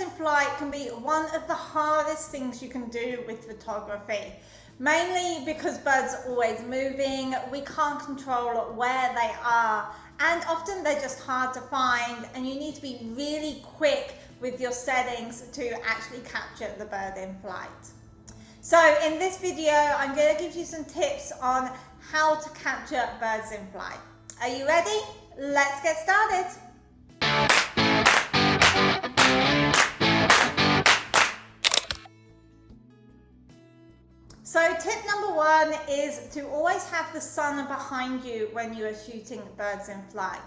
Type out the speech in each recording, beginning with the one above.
birds in flight can be one of the hardest things you can do with photography. Mainly because birds are always moving, we can't control where they are, and often they're just hard to find, and you need to be really quick with your settings to actually capture the bird in flight. So in this video, I'm going to give you some tips on how to capture birds in flight. Are you ready? Let's get started. So tip number one is to always have the sun behind you when you are shooting birds in flight.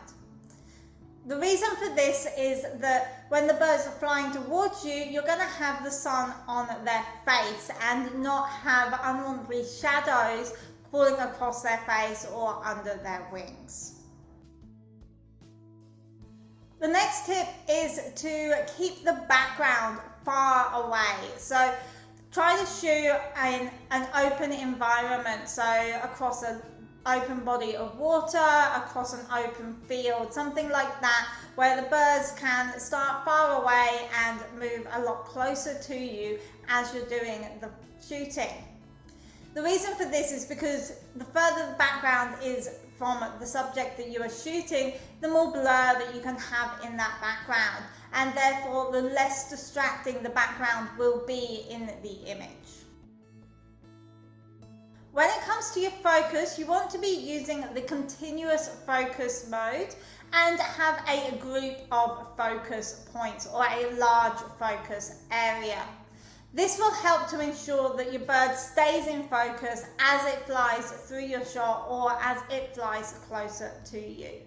The reason for this is that when the birds are flying towards you, you're going to have the sun on their face and not have unwanted shadows falling across their face or under their wings. The next tip is to keep the background far away. So try to shoot in an open environment, so across an open body of water, across an open field, something like that, where the birds can start far away and move a lot closer to you as you're doing the shooting. The reason for this is because the further the background is from the subject that you are shooting, the more blur that you can have in that background, and therefore the less distracting the background will be in the image. When it comes to your focus, you want to be using the continuous focus mode and have a group of focus points or a large focus area. This will help to ensure that your bird stays in focus as it flies through your shot or as it flies closer to you.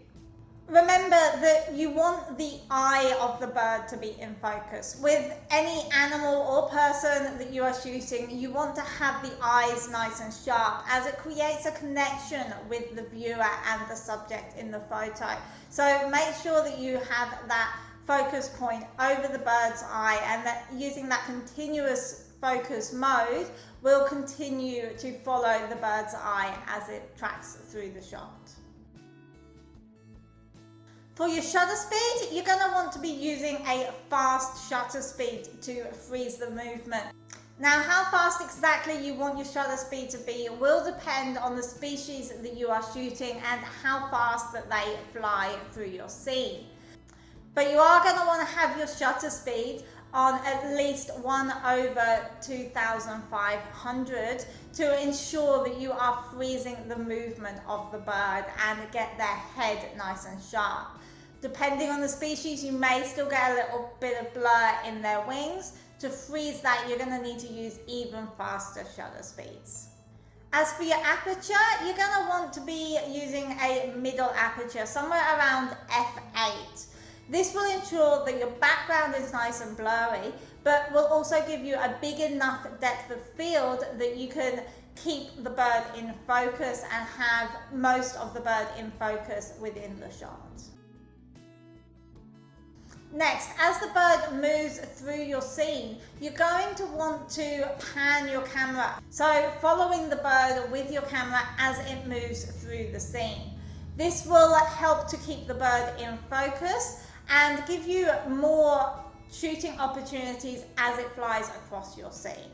Remember that you want the eye of the bird to be in focus. With any animal or person that you are shooting, you want to have the eyes nice and sharp, as it creates a connection with the viewer and the subject in the photo. So make sure that you have that focus point over the bird's eye, and that using that continuous focus mode will continue to follow the bird's eye as it tracks through the shot. For your shutter speed, you're going to want to be using a fast shutter speed to freeze the movement. Now, how fast exactly you want your shutter speed to be will depend on the species that you are shooting and how fast that they fly through your scene. But you are going to want to have your shutter speed on at least 1/2500 to ensure that you are freezing the movement of the bird and get their head nice and sharp. Depending on the species, you may still get a little bit of blur in their wings. To freeze that, you're going to need to use even faster shutter speeds. As for your aperture, you're going to want to be using a middle aperture, somewhere around f8. This will ensure that your background is nice and blurry, but will also give you a big enough depth of field that you can keep the bird in focus and have most of the bird in focus within the shot. Next, as the bird moves through your scene, you're going to want to pan your camera. So following the bird with your camera as it moves through the scene. This will help to keep the bird in focus and give you more shooting opportunities as it flies across your scene.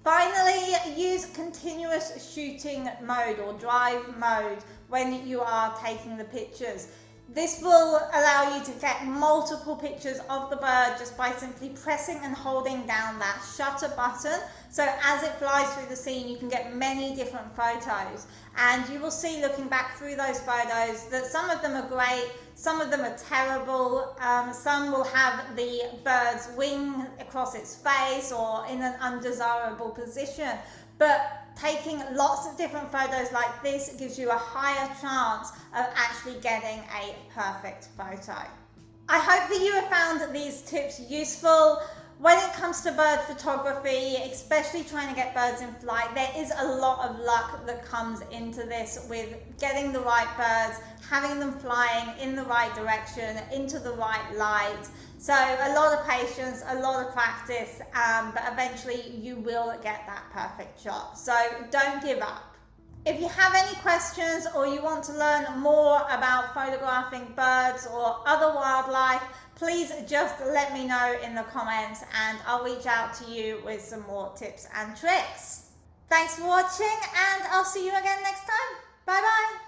Finally, use continuous shooting mode or drive mode when you are taking the pictures. This will allow you to get multiple pictures of the bird just by simply pressing and holding down that shutter button. So as it flies through the scene, you can get many different photos. And you will see, looking back through those photos, that some of them are great, some of them are terrible. Some will have the bird's wing across its face or in an undesirable position. But taking lots of different photos like this gives you a higher chance of actually getting a perfect photo. I hope that you have found these tips useful. When it comes to bird photography, especially trying to get birds in flight, there is a lot of luck that comes into this with getting the right birds, having them flying in the right direction, into the right light. So a lot of patience, a lot of practice, but eventually you will get that perfect shot. So don't give up. If you have any questions or you want to learn more about photographing birds or other wildlife, please just let me know in the comments and I'll reach out to you with some more tips and tricks. Thanks for watching and I'll see you again next time. Bye bye.